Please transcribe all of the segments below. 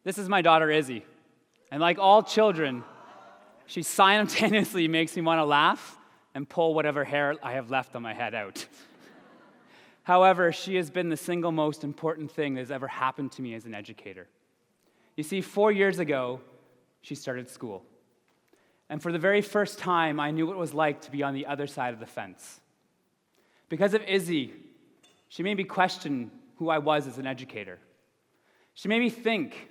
This is my daughter, Izzy. And like all children, she simultaneously makes me want to laugh and pull whatever hair I have left on my head out. However, she has been the single most important thing that has ever happened to me as an educator. You see, 4 years ago, she started school. And for the very first time, I knew what it was like to be on the other side of the fence. Because of Izzy, she made me question who I was as an educator. She made me think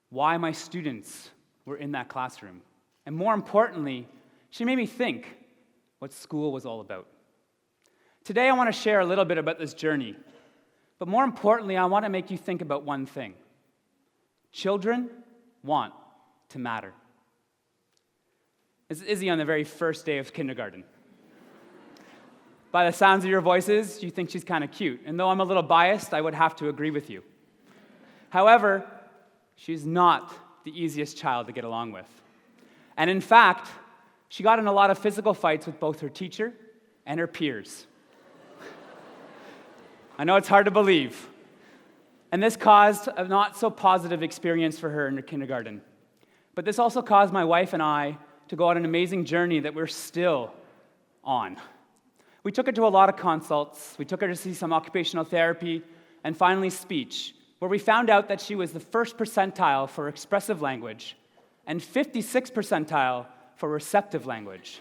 why my students were in that classroom. And more importantly, she made me think what school was all about. Today, I want to share a little bit about this journey. But more importantly, I want to make you think about one thing. Children want to matter. This is Izzy on the very first day of kindergarten. By the sounds of your voices, you think she's kind of cute. And though I'm a little biased, I would have to agree with you. However, she's not the easiest child to get along with. And in fact, she got in a lot of physical fights with both her teacher and her peers. I know it's hard to believe. And this caused a not so positive experience for her in her kindergarten. But this also caused my wife and I to go on an amazing journey that we're still on. We took her to a lot of consults. We took her to see some occupational therapy and finally speech, where we found out that she was the first percentile for expressive language and 56th percentile for receptive language.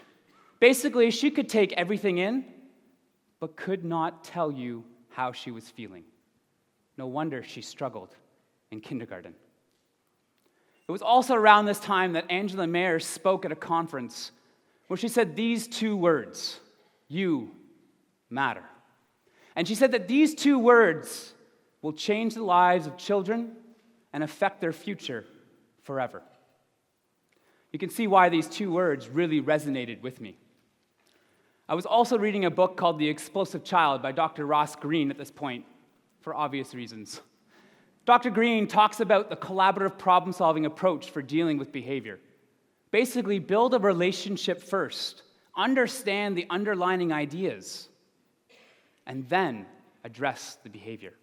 Basically, she could take everything in, but could not tell you how she was feeling. No wonder she struggled in kindergarten. It was also around this time that Angela Mayer spoke at a conference where she said these two words, "You matter." And she said that these two words will change the lives of children and affect their future forever. You can see why these two words really resonated with me. I was also reading a book called The Explosive Child by Dr. Ross Greene at this point, for obvious reasons. Dr. Greene talks about the collaborative problem-solving approach for dealing with behavior. Basically, build a relationship first, understand the underlying ideas, and then address the behavior.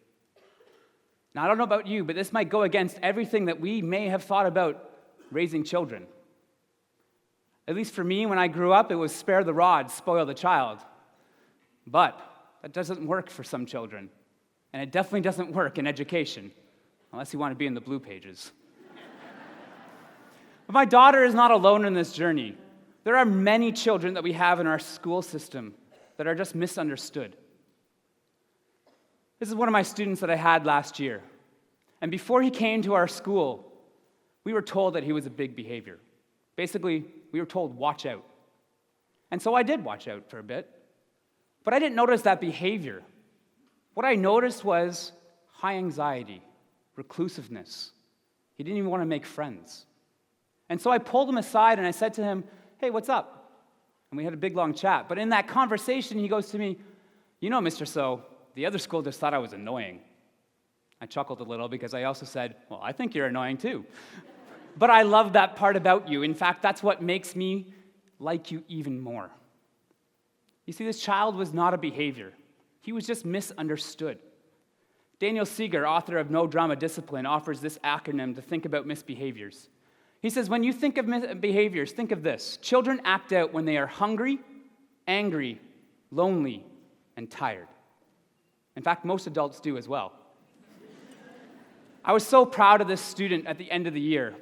Now, I don't know about you, but this might go against everything that we may have thought about raising children. At least for me, when I grew up, it was spare the rod, spoil the child. But that doesn't work for some children. And it definitely doesn't work in education, unless you want to be in the blue pages. But my daughter is not alone in this journey. There are many children that we have in our school system that are just misunderstood. This is one of my students that I had last year. And before he came to our school, we were told that he was a big behavior. Basically, we were told, watch out. And so I did watch out for a bit. But I didn't notice that behavior. What I noticed was high anxiety, reclusiveness. He didn't even want to make friends. And so I pulled him aside and I said to him, "Hey, what's up?" And we had a big, long chat. But in that conversation, he goes to me, "You know, Mr. So, the other school just thought I was annoying." I chuckled a little because I also said, "Well, I think you're annoying too." But I love that part about you. In fact, that's what makes me like you even more. You see, this child was not a behavior. He was just misunderstood. Daniel Seeger, author of No Drama Discipline, offers this acronym to think about misbehaviors. He says, when you think of behaviors, think of this. Children act out when they are hungry, angry, lonely, and tired. In fact, most adults do as well. I was so proud of this student at the end of the year.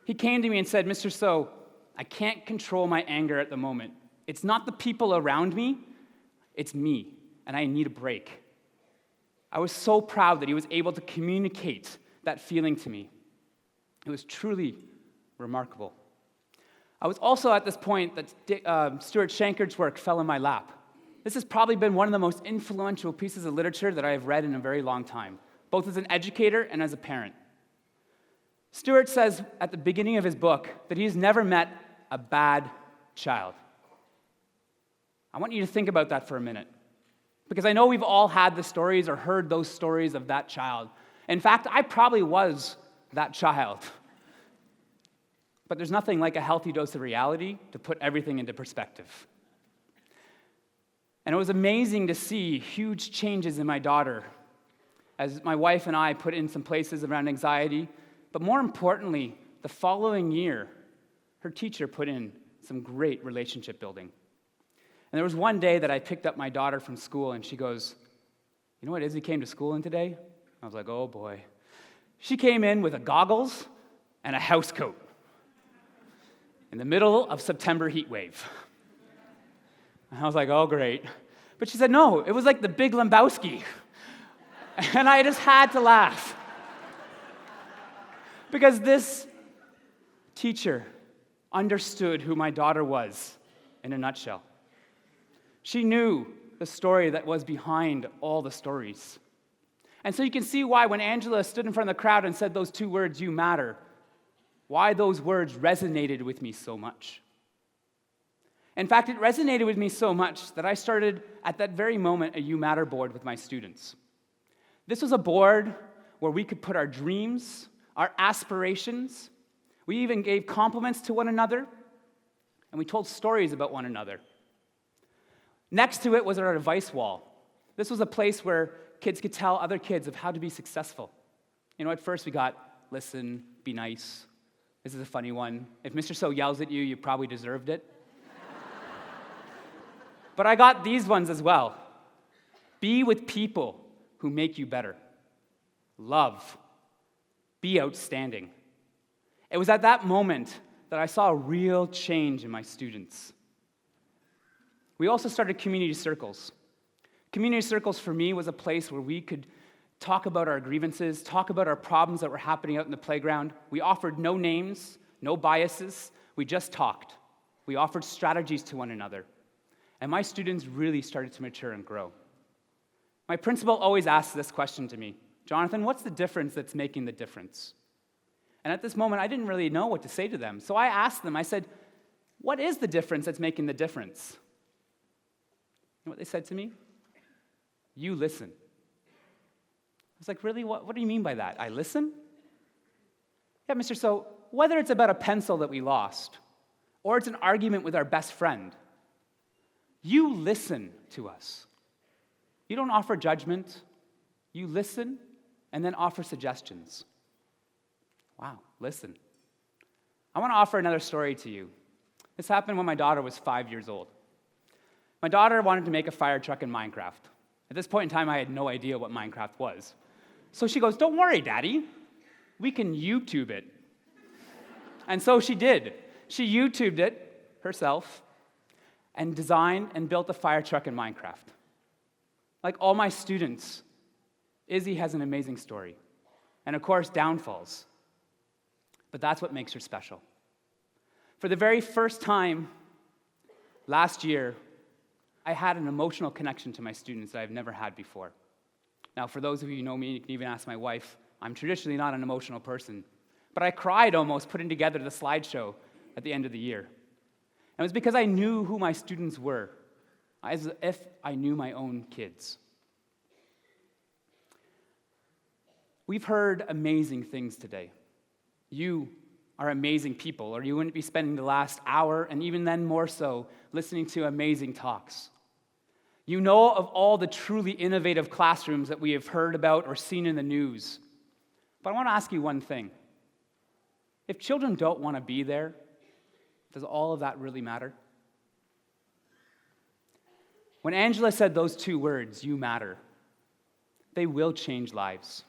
He came to me and said, "Mr. So, I can't control my anger at the moment. It's not the people around me, it's me, and I need a break." I was so proud that he was able to communicate that feeling to me. It was truly remarkable. I was also at this point that Stuart Shanker's work fell in my lap. This has probably been one of the most influential pieces of literature that I have read in a very long time, both as an educator and as a parent. Stuart says at the beginning of his book that he's never met a bad child. I want you to think about that for a minute, because I know we've all had the stories or heard those stories of that child. In fact, I probably was that child. But there's nothing like a healthy dose of reality to put everything into perspective. And it was amazing to see huge changes in my daughter as my wife and I put in some places around anxiety, But more importantly, the following year, her teacher put in some great relationship building. And there was one day that I picked up my daughter from school, and she goes, "You know what Izzy came to school in today?" I was like, "Oh boy." She came in with goggles and a house coat in the middle of September heat wave. And I was like, "Oh, great." But she said, "No, it was like the Big Lebowski." And I just had to laugh. Because this teacher understood who my daughter was in a nutshell. She knew the story that was behind all the stories. And so you can see why when Angela stood in front of the crowd and said those two words, "You matter," why those words resonated with me so much. In fact, it resonated with me so much that I started at that very moment a You Matter board with my students. This was a board where we could put our dreams, our aspirations. We even gave compliments to one another, and we told stories about one another. Next to it was our advice wall. This was a place where kids could tell other kids of how to be successful. You know, at first we got, listen, be nice. This is a funny one. If Mr. So yells at you, you probably deserved it. But I got these ones as well. Be with people who make you better. Love. Be outstanding. It was at that moment that I saw a real change in my students. We also started community circles. Community circles for me was a place where we could talk about our grievances, talk about our problems that were happening out in the playground. We offered no names, no biases. We just talked. We offered strategies to one another. And my students really started to mature and grow. My principal always asks this question to me, "Jonathan, what's the difference that's making the difference?" And at this moment, I didn't really know what to say to them. So I asked them, I said, "What is the difference that's making the difference?" You know what they said to me? "You listen." I was like, "Really? What do you mean by that? I listen?" "Yeah, Mr. So, whether it's about a pencil that we lost, or it's an argument with our best friend, you listen to us. You don't offer judgment. You listen and then offer suggestions." Wow, listen. I want to offer another story to you. This happened when my daughter was 5 years old. My daughter wanted to make a fire truck in Minecraft. At this point in time, I had no idea what Minecraft was. So she goes, "Don't worry, Daddy. We can YouTube it." And so she did. She YouTubed it herself and designed and built a fire truck in Minecraft. Like all my students, Izzy has an amazing story. And of course, downfalls. But that's what makes her special. For the very first time last year, I had an emotional connection to my students that I've never had before. Now, for those of you who know me, you can even ask my wife, I'm traditionally not an emotional person. But I cried almost putting together the slideshow at the end of the year. And it was because I knew who my students were, as if I knew my own kids. We've heard amazing things today. You are amazing people, or you wouldn't be spending the last hour, and even then more so, listening to amazing talks. You know of all the truly innovative classrooms that we have heard about or seen in the news. But I want to ask you one thing. If children don't want to be there, does all of that really matter? When Angela said those two words, "You matter," they will change lives.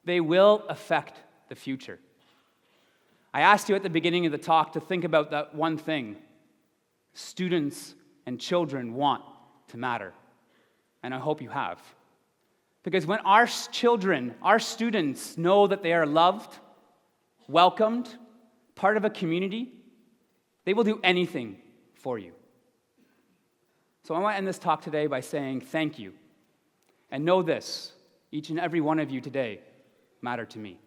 They will affect the future. I asked you at the beginning of the talk to think about that one thing. Students and children want to matter. And I hope you have. Because when our children, our students know that they are loved, welcomed, part of a community, they will do anything for you. So I want to end this talk today by saying thank you. And know this, each and every one of you today matter to me.